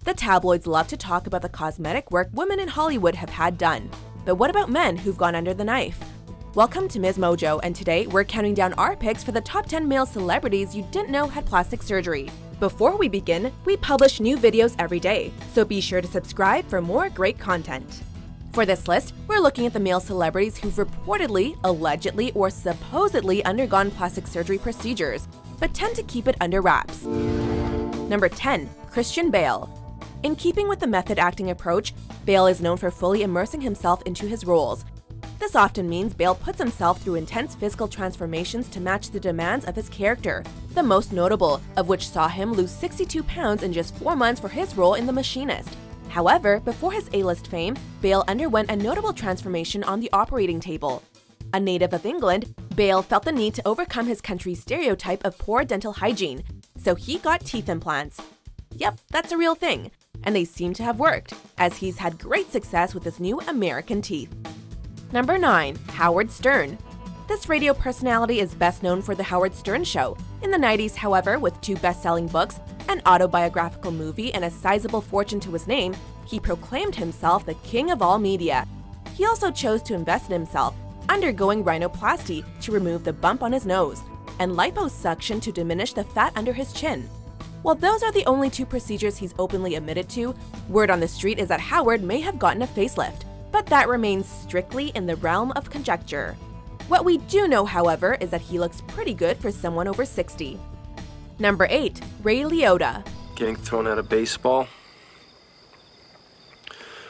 The tabloids love to talk about the cosmetic work women in Hollywood have had done. But what about men who've gone under the knife? Welcome to MsMojo, and today we're counting down our picks for the top 10 male celebrities you didn't know had plastic surgery. Before we begin, we publish new videos every day, so be sure to subscribe for more great content. For this list, we're looking at the male celebrities who've reportedly, allegedly, or supposedly undergone plastic surgery procedures, but tend to keep it under wraps. Number 10. Christian Bale. In keeping with the method acting approach, Bale is known for fully immersing himself into his roles. This often means Bale puts himself through intense physical transformations to match the demands of his character, the most notable of which saw him lose 62 pounds in just 4 months for his role in The Machinist. However, before his A-list fame, Bale underwent a notable transformation on the operating table. A native of England, Bale felt the need to overcome his country's stereotype of poor dental hygiene, so he got teeth implants. Yep, that's a real thing, and they seem to have worked, as he's had great success with his new American teeth. Number 9. Howard Stern. This radio personality is best known for The Howard Stern Show. In the 90s, however, with 2 best-selling books, an autobiographical movie, and a sizable fortune to his name, he proclaimed himself the king of all media. He also chose to invest in himself, undergoing rhinoplasty to remove the bump on his nose, and liposuction to diminish the fat under his chin. While those are the only 2 procedures he's openly admitted to, word on the street is that Howard may have gotten a facelift, but that remains strictly in the realm of conjecture. What we do know, however, is that he looks pretty good for someone over 60. Number 8. Ray Liotta. Getting thrown at a baseball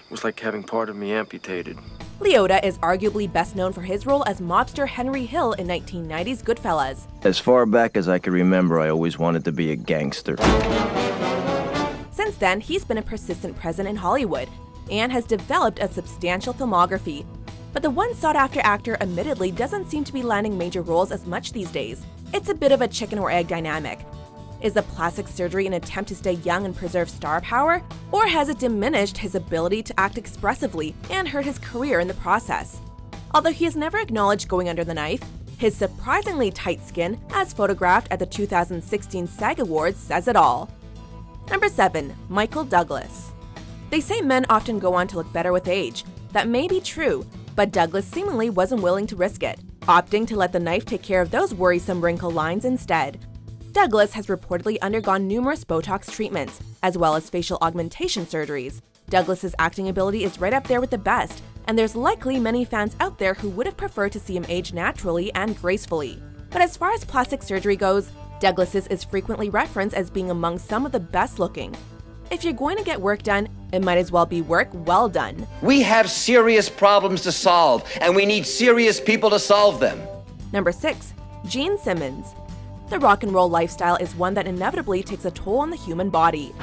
was like having part of me amputated. Liotta is arguably best known for his role as mobster Henry Hill in 1990's Goodfellas. As far back as I can remember, I always wanted to be a gangster. Since then, he's been a persistent presence in Hollywood and has developed a substantial filmography. But the once sought-after actor admittedly doesn't seem to be landing major roles as much these days. It's a bit of a chicken or egg dynamic. Is the plastic surgery an attempt to stay young and preserve star power? Or has it diminished his ability to act expressively and hurt his career in the process? Although he has never acknowledged going under the knife, his surprisingly tight skin, as photographed at the 2016 SAG Awards, says it all. Number 7. Michael Douglas. They say men often go on to look better with age. That may be true, but Douglas seemingly wasn't willing to risk it, opting to let the knife take care of those worrisome wrinkle lines instead. Douglas has reportedly undergone numerous botox treatments, as well as facial augmentation surgeries. Douglas's acting ability is right up there with the best, and there's likely many fans out there who would have preferred to see him age naturally and gracefully. But as far as plastic surgery goes, Douglas's is frequently referenced as being among some of the best looking. If you're going to get work done, it might as well be work well done. We have serious problems to solve, and we need serious people to solve them. Number 6. Gene Simmons. The rock and roll lifestyle is one that inevitably takes a toll on the human body.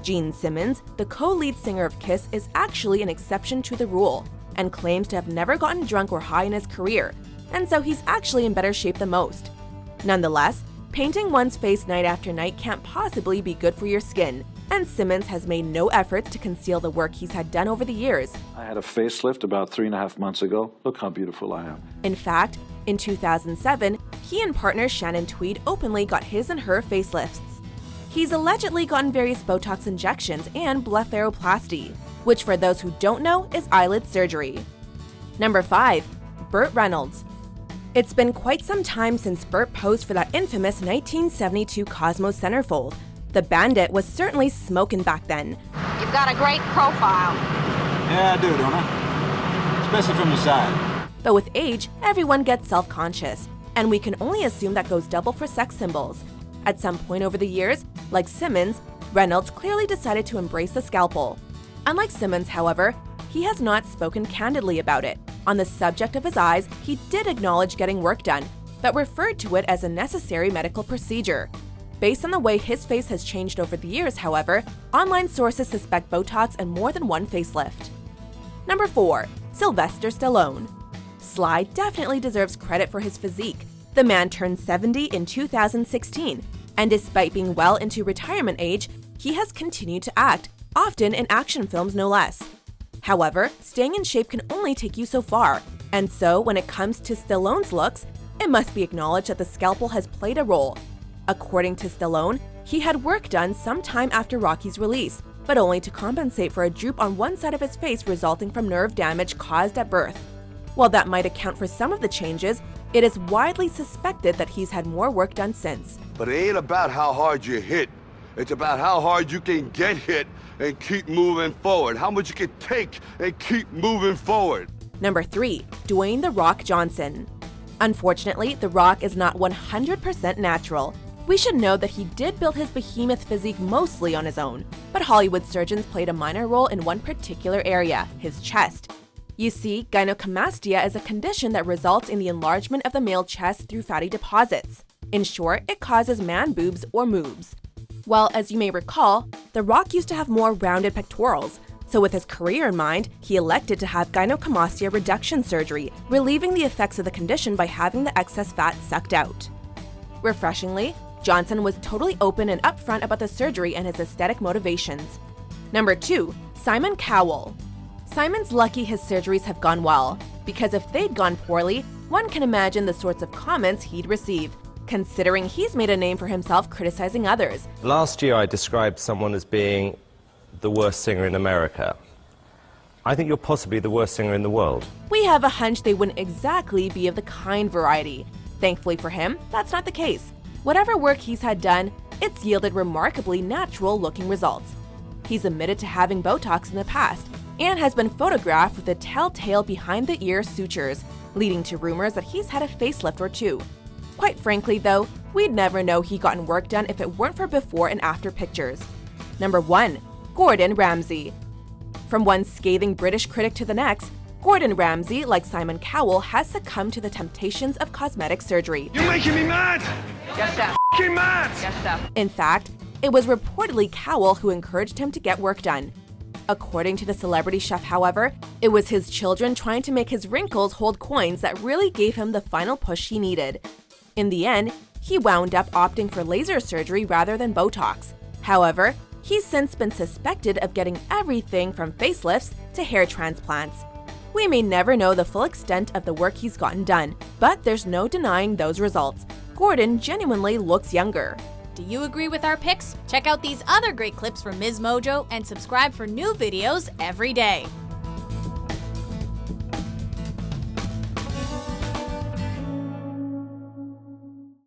Gene Simmons, the co-lead singer of Kiss, is actually an exception to the rule, and claims to have never gotten drunk or high in his career, and so he's actually in better shape than most. Nonetheless, painting one's face night after night can't possibly be good for your skin, and Simmons has made no efforts to conceal the work he's had done over the years. I had a facelift about 3.5 months ago. Look how beautiful I am. In fact, in 2007, he and partner Shannon Tweed openly got his and her facelifts. He's allegedly gotten various Botox injections and blepharoplasty, which for those who don't know is eyelid surgery. Number 5. Burt Reynolds. It's been quite some time since Burt posed for that infamous 1972 Cosmos centerfold. The bandit was certainly smoking back then. You've got a great profile. Yeah, I do, don't I? Especially from the side. But with age, everyone gets self-conscious, and we can only assume that goes double for sex symbols. At some point over the years, like Simmons, Reynolds clearly decided to embrace the scalpel. Unlike Simmons, however, he has not spoken candidly about it. On the subject of his eyes, he did acknowledge getting work done, but referred to it as a necessary medical procedure. Based on the way his face has changed over the years, however, online sources suspect Botox and more than one facelift. Number 4. Sylvester Stallone. Sly definitely deserves credit for his physique. The man turned 70 in 2016, and despite being well into retirement age, he has continued to act, often in action films no less. However, staying in shape can only take you so far, and so when it comes to Stallone's looks, it it must be acknowledged that the scalpel has played a role. According to Stallone, he had work done sometime after Rocky's release, but only to compensate for a droop on one side of his face resulting from nerve damage caused at birth. While that might account for some of the changes, it is widely suspected that he's had more work done since. But it ain't about how hard you hit. It's about how hard you can get hit and keep moving forward. How much you can take and keep moving forward. Number 3. Dwayne "The Rock" Johnson. Unfortunately, The Rock is not 100% natural. We should know that he did build his behemoth physique mostly on his own, but Hollywood surgeons played a minor role in one particular area, his chest. You see, gynecomastia is a condition that results in the enlargement of the male chest through fatty deposits. In short, it causes man boobs or moobs. Well, as you may recall, The Rock used to have more rounded pectorals, so with his career in mind, he elected to have gynecomastia reduction surgery, relieving the effects of the condition by having the excess fat sucked out. Refreshingly, Johnson was totally open and upfront about the surgery and his aesthetic motivations. Number 2. Simon Cowell. Simon's lucky his surgeries have gone well, because if they'd gone poorly, one can imagine the sorts of comments he'd receive, considering he's made a name for himself criticizing others. Last year I described someone as being the worst singer in America. I think you're possibly the worst singer in the world. We have a hunch they wouldn't exactly be of the kind variety. Thankfully for him, that's not the case. Whatever work he's had done, it's yielded remarkably natural-looking results. He's admitted to having botox in the past, and has been photographed with the telltale behind-the-ear sutures, leading to rumors that he's had a facelift or two. Quite frankly, though, we'd never know he'd gotten work done if it weren't for before and after pictures. Number 1. Gordon Ramsay. From one scathing British critic to the next, Gordon Ramsay, like Simon Cowell, has succumbed to the temptations of cosmetic surgery. You're making me mad! Yes, sir. F***ing mad! Yes, sir. In fact, it was reportedly Cowell who encouraged him to get work done. According to the celebrity chef, however, it was his children trying to make his wrinkles hold coins that really gave him the final push he needed. In the end, he wound up opting for laser surgery rather than Botox. However, he's since been suspected of getting everything from facelifts to hair transplants. We may never know the full extent of the work he's gotten done, but there's no denying those results. Gordon genuinely looks younger. Do you agree with our picks? Check out these other great clips from MsMojo and subscribe for new videos every day.